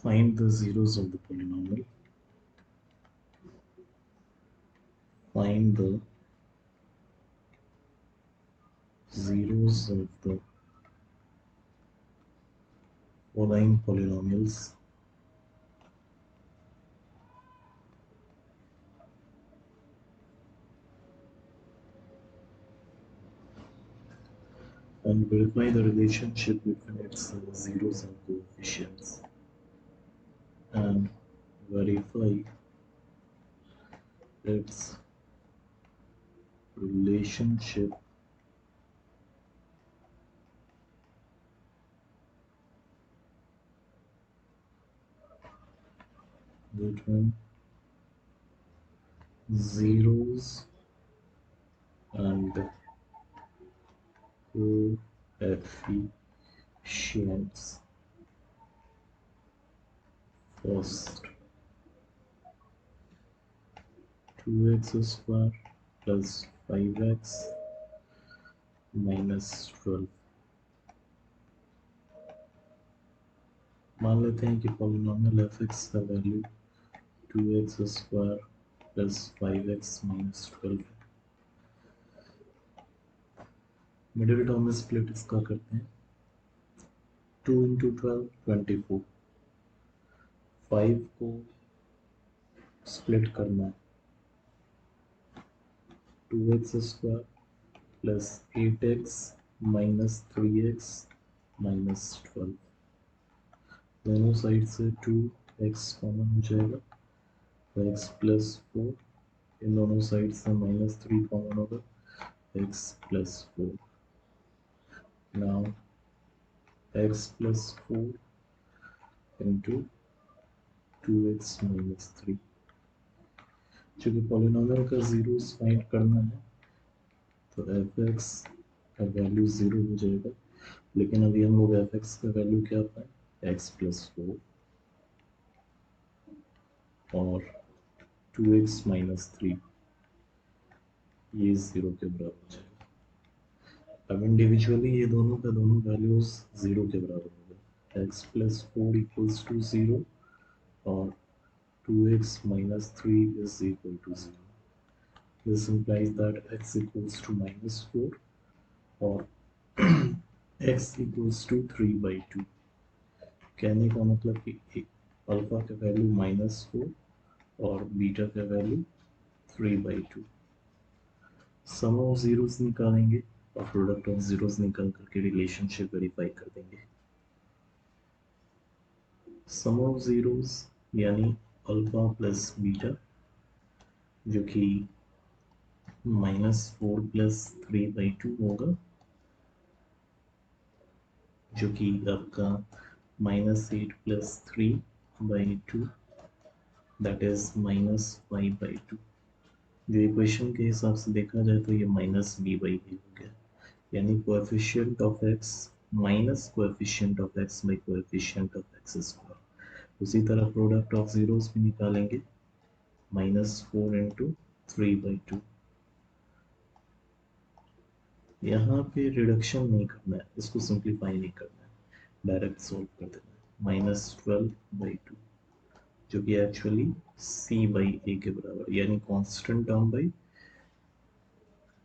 Find the zeros of the polynomial. Find the zeros of the following polynomials. And verify the relationship between its zeros and coefficients. And verify its relationship between zeros and coefficients. First, 2x square plus 5x minus 12. मान लेते हैं कि polynomial f(x) का value 2x square plus 5x minus 12 है। Middle term में split इसका करते हैं। 2 इंटू 12 24। 5 को स्प्लिट करना है। 2x square plus 8x minus 3x minus 12। दोनों साइड से 2x कॉमन हो जाएगा तो x प्लस 4। इन दोनों साइड से माइनस 3 कॉमन होगा x plus 4। Now x plus 4 into 2x minus 3। चूंकि पॉलिनोमियल का जीरोस फाइंड करना है तो f(x) का वैल्यू 0 हो जाएगा, लेकिन अभी हम लोग f(x) का वैल्यू क्या पाए x प्लस 4 और 2x माइनस 3, ये 0 के बराबर हो जाएगा। अब इंडिविजुअली ये दोनों का दोनों वैल्यूज 0 के बराबर होगा। x प्लस 4 इक्वल्स टू 0 और 2x minus 3 is equal to 0. This implies that x equals to minus 4 or x equals to 3 by 2. कहने का मतलब कि अल्फा का वैल्यू -4 और बीटा का value 3 by 2। Sum of zeros निकालेंगे और प्रोडक्ट ऑफ जीरोस निकाल करके रिलेशनशिप वेरीफाई कर देंगे। सम ऑफ जीरोस यानी अल्फा प्लस बीटा, जो कि -4 प्लस 3 by 2 होगा, जो कि आपका -8 plus 3 by 2 that is -5 by 2। जो इक्वेशन के हिसाब से देखा जाए तो ये -b by a हो गया, यानी coefficient of x minus coefficient of x by coefficient of x square. उसी तरह प्रोडक्ट ऑफ जीरोस भी निकालेंगे, -4 इंटू 3 by 2। यहाँ पे रिडक्शन नहीं करना है, इसको सिंप्लीफाई नहीं करना है, डायरेक्ट सोल्व कर देना है। -12 by 2 जो कि एक्चुअली c by a के बराबर, यानी constant term by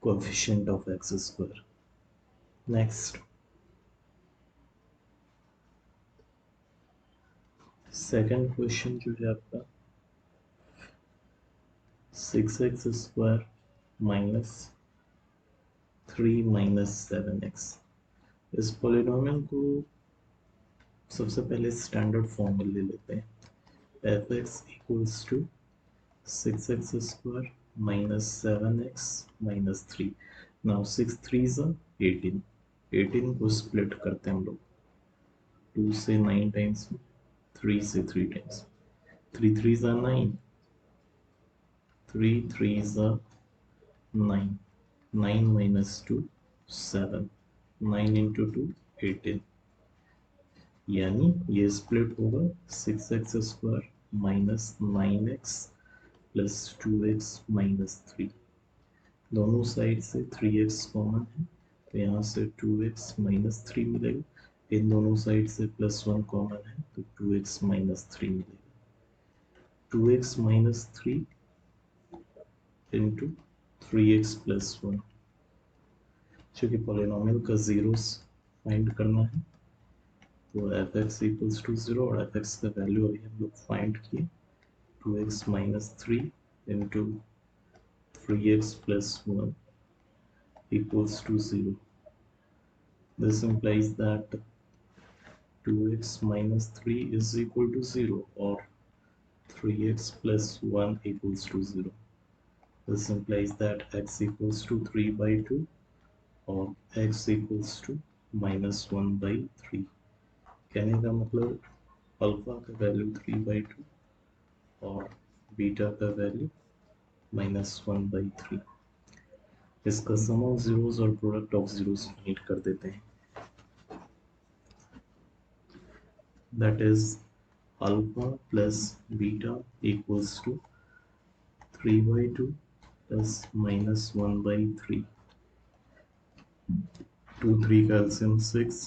coefficient of x square. Next, second question जो है आपका 6x square minus 3 minus 7x। इस पॉलिनोमियल को सबसे पहले स्टैंडर्ड फॉर्म में ले लेते हैं। f(x) equals to 6x square minus 7x minus 3। Now 6 3s are 18। 18 को स्प्लिट करते हैं हम लोग, 2 से 9 टाइम्स, 3 से 3 times. 3 3s are 9, 3 3s are 9, 9 minus 2 7, 9 into 2 18, यानी ये स्प्लिट होगा 6x square minus 9x plus 2x minus 3। दोनों साइड से 3x कॉमन है तो यहाँ से 2x माइनस 3 मिलेगा, इन दोनों साइड से +1 कॉमन है तो 2x माइनस 3 मिलेगा। 2x minus 3 into 3x plus 1। चूँकि पॉलिनॉमियल का जीरोस फाइंड करना है तो एफ एक्स इक्वल्स टू 0 और एफ एक्स का वैल्यू अभी हम लोग फाइंड किए 2x minus 3 into 3x plus 1 equals to 0. This implies that 2x minus 3 is equal to 0 or 3x plus 1 equals to 0. This implies that x equals to 3 by 2 or x equals to minus 1 by 3. कहने का मतलब alpha का value 3 by 2 और beta का value -1 by 3। इसका सम of zeros और product of zeros find कर देते हैं। That is alpha plus beta equals to 3 by 2 plus minus 1 by 3। 2 3 का LCM 6,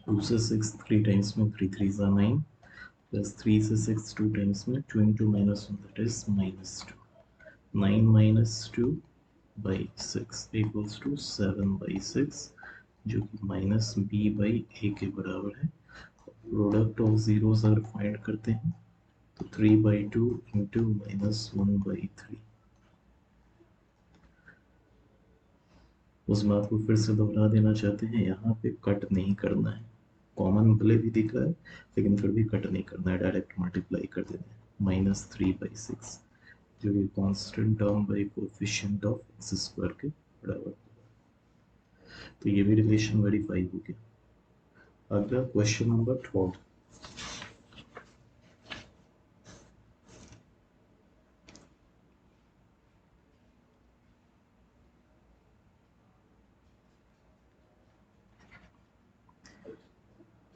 2 से 6 3 times में 3 3 are 9 plus 3 से 6 2 times में 2 into minus 1 that is -2। 9 minus 2 by 6 equals to 7 by 6 जो कि माइनस b by a के बराबर है। प्रोडक्ट ऑफ जीरोस अगर फाइंड करते हैं तो 3 by 2 इंटू -1 by 3। उस बात को फिर से दोहरा देना चाहते हैं, यहाँ पे कट नहीं करना है। कॉमन भले भी दिख रहा है लेकिन फिर भी कट नहीं करना है, डायरेक्ट मल्टीप्लाई कर देना है। -3/6 जो कि constant term by coefficient of x square के बराबर होगा। तो ये भी रिलेशन वेरीफाई हो गया। अगला क्वेश्चन नंबर 12।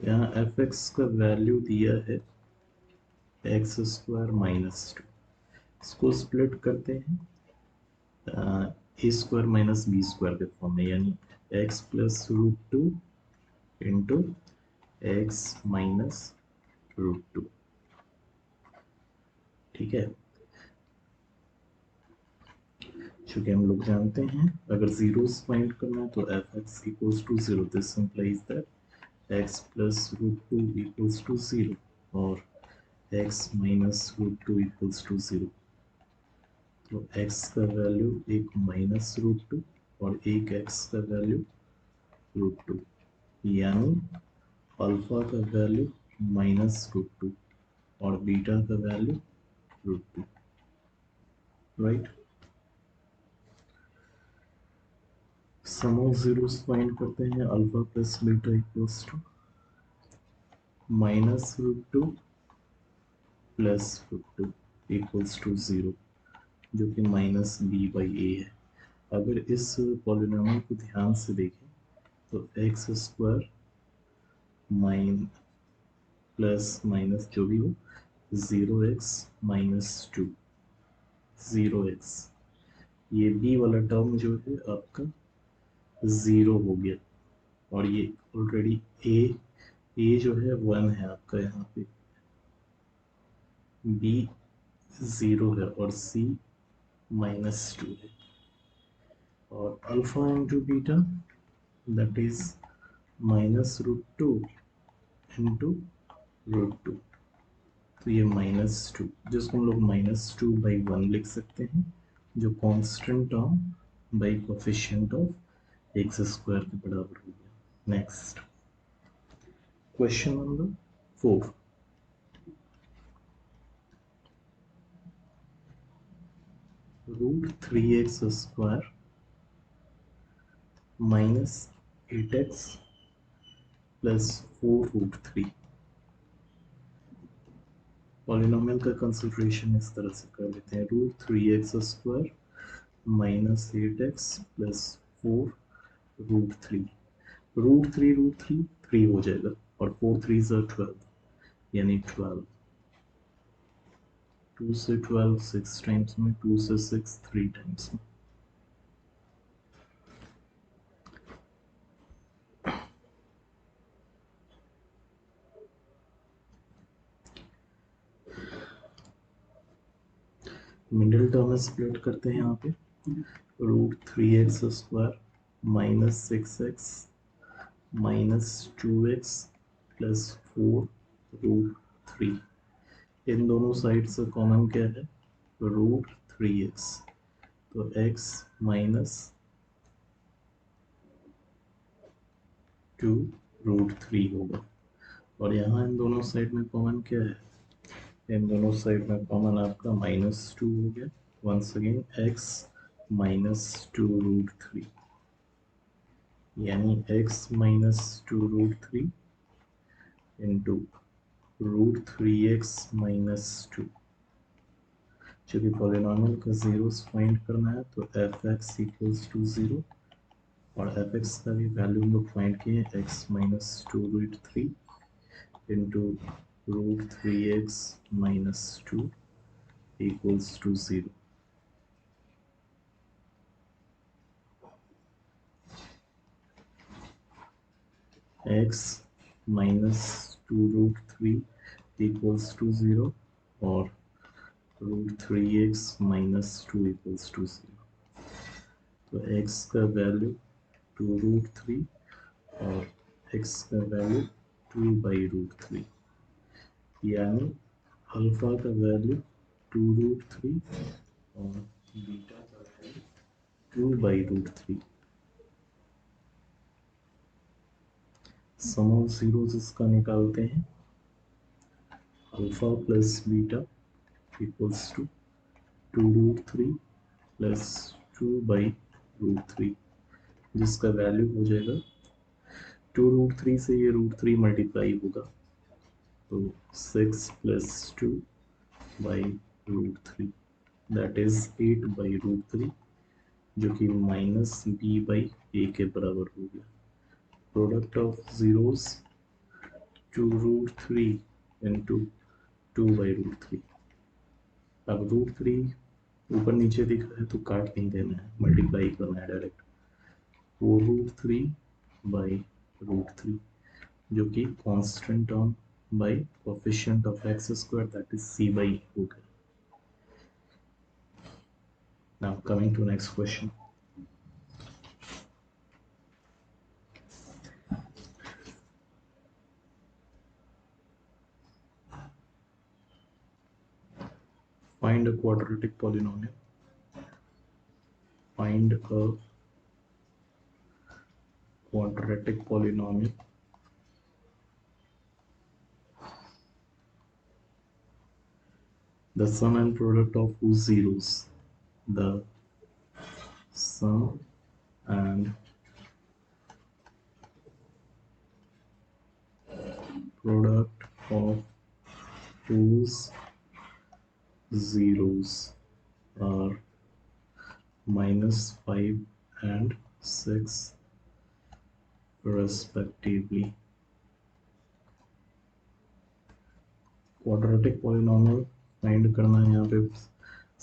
यहाँ एफ एक्स का वैल्यू दिया है x² -2। इसको स्प्लिट करते हैं a² माइनस b² के फॉर्म में, यानी x plus √2 into x minus √2। ठीक है, चूंकि हम लोग जानते हैं अगर जीरोस फाइंड करना है तो F X equals to 0, this implies that X plus √2 equals to 0 और x माइनस √2 इक्वल्स टू 0। तो x का वैल्यू एक माइनस √2 और एक x का वैल्यू √2, यानी अल्फा का वैल्यू -√2 और बीटा का value √2, right. Sum of zeros find करते हैं, alpha plus beta equals to -√2 plus √2 equals to 0 जो कि -b/a है। अगर इस पॉलिनॉमियल को ध्यान से देखें तो x² माइन प्लस माइनस जो भी हो 0x - 2 0x, ये b वाला टर्म जो है आपका 0 हो गया और ये ऑलरेडी a जो है 1 है आपका, यहाँ पे b 0 है और c -2 है और alpha into beta that is -√2 into √2। तो ये -2 जिसको हम लोग -2/1 लिख सकते हैं, जो constant term by coefficient of x² के बराबर हो गया। Next question number 4। √3x² minus 8x plus 4√3। Polynomial का कंसिडरेशन इस तरह से कर लेते हैं, √3x² माइनस 8x प्लस 4√3। √3 3 हो जाएगा और 4 3 12, यानी 12। 2 से 12 6 टाइम्स में, 2 से 6 3 टाइम्स में। मिडिल टर्म में स्प्लिट करते हैं यहाँ पे, √3x² minus 6x minus 2x plus 4√3। इन दोनों साइड से कॉमन क्या है, √3x, तो x माइनस 2√3 होगा। और यहाँ इन दोनों साइड में कॉमन क्या है, इन दोनों साइड में कॉमन आपका -2 हो गया। वंस अगेन x माइनस 2√3, यानी x minus 2√3 into √3x minus 2। चलिए पॉलिनॉमियल का जीरोस फाइंड करना है, तो f(x) इक्वल्स टू 0, और f(x) का भी वैल्यू हम लोग फाइंड किए, x minus 2√3 into √3x minus 2 equals to 0। x minus 2√3 equals to 0 और √3x माइनस 2 इक्वल्स टू 0। तो x का वैल्यू 2√3 और x का वैल्यू 2/√3, यानी अल्फा का वैल्यू 2√3 और बीटा का वैल्यू 2/√3। सम ऑफ जीरोस इसका निकालते हैं, alpha plus beta equals to 2√3 plus 2/√3, जिसका वैल्यू हो जाएगा 2√3 से ये √3 मल्टीप्लाई होगा, तो 6 प्लस 2/√3 दैट इज 8/√3, जो कि माइनस b/a के बराबर हो गया। Product of zeros 2√3 into 2/√3। अब √3 ऊपर नीचे दिख रहा है तो काट नहीं देना है, मल्टीप्लाई करना है डायरेक्ट। 4√3/√3, जो कि constant term by coefficient of x² that is c/e हो गया। Now coming to next question. Find a quadratic polynomial. Find a quadratic polynomial the sum and product of whose zeros, the sum and product of whose zeros are -5 and 6 respectively. Quadratic polynomial find करना है। यहाँ पे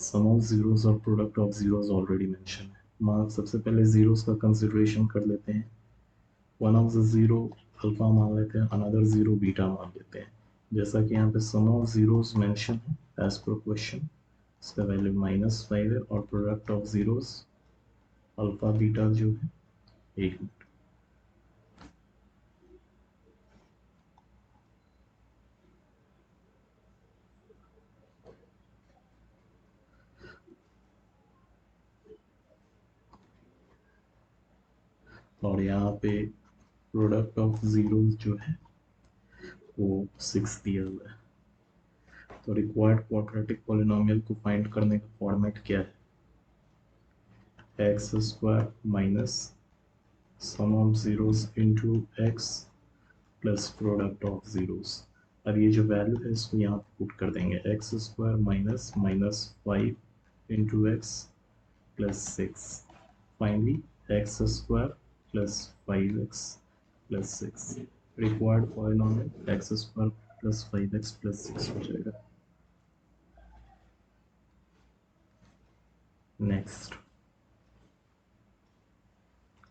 सम of zeros और product of zeros already mention है। मान सबसे पहले zeros का कंसिडरेशन कर लेते हैं। One of the zero alpha मान लेते हैं, अनदर जीरो बीटा मान लेते हैं। जैसा कि यहाँ पे सम ऑफ जीरोस मेंशन है एज पर क्वेश्चन, इसका वैल्यू -5 है, और product of zeros alpha beta जो है 1 मिनट। और यहाँ पे प्रोडक्ट ऑफ जीरोस जो है वो 6 दिया हुआ है। तो रिक्वायर्ड क्वाड्रेटिक पॉलिनॉमियल को फाइंड करने का फॉर्मेट क्या है, x² minus sum of zeros into x plus product of zeros. अब ये जो वैल्यू है इसको यहाँ पुट कर देंगे, x² minus -5 into x plus 6, finally x² plus 5x plus 6। Required polynomial x² plus 5x plus 6 हो जाएगा। Next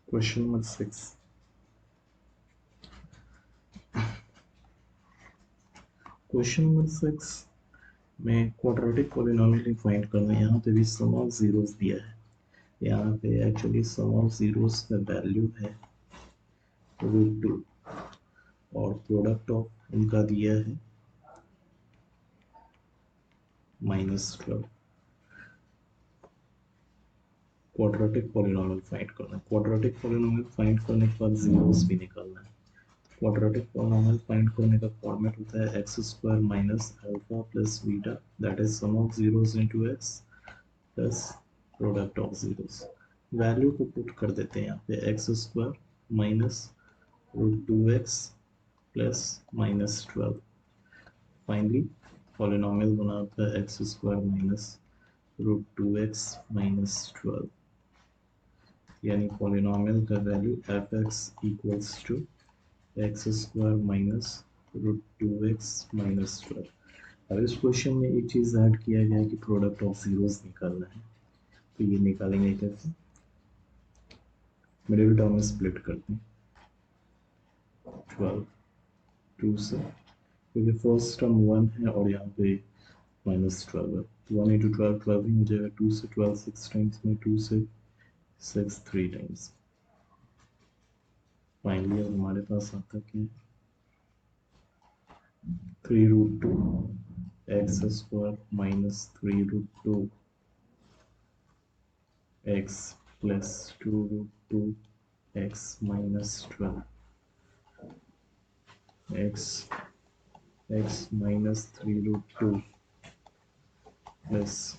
question number 6। Question number 6 मैं क्वाड्रेटिक पॉलिनोमियल फाइंड करना है। यहाँ पे भी सम ऑफ जीरोस दिया है, यहाँ पे एक्चुअली सम ऑफ जीरोस का वैल्यू है √2 और प्रोडक्ट ऑफ उनका दिया है -12। क्वाड्रेटिक पॉलिनोमियल फाइंड करना है। क्वाड्रेटिक पॉलिनोमियल फाइंड करने के बाद जीरोस भी निकालना है। क्वाड्रेटिक पॉलिनोमियल फाइंड करने का फॉर्मेट होता है X square minus alpha plus beta, that is sum of zeros into X plus product of zeros. Value को पुट कर देते हैं यहाँ पे X square minus √2x plus -12। Finally polynomial बनाता है एक्स स्क्वायर माइनस √2x -12, यानी पॉलिनोमियल का value F X equals to X square minus √2x -12। अब इस क्वेश्चन में एक चीज़ ऐड किया गया है कि प्रोडक्ट ऑफ जीरोस निकालना है, तो ये निकालेंगे कैसे? मिडिल टर्म में स्प्लिट करते हैं 12 2 से, क्योंकि फर्स्ट टर्म 1 है और यहाँ पे -12 है, 1 इंटू 12 12 ही हो जाएगा। 2 से 12 6 टाइम्स में, 2 से 6 3 टाइम्स। फाइनली अब हमारे पास आता क्या है 3√2 x square minus 3√2 x plus 2√2 x -12 x x minus 3√2 plus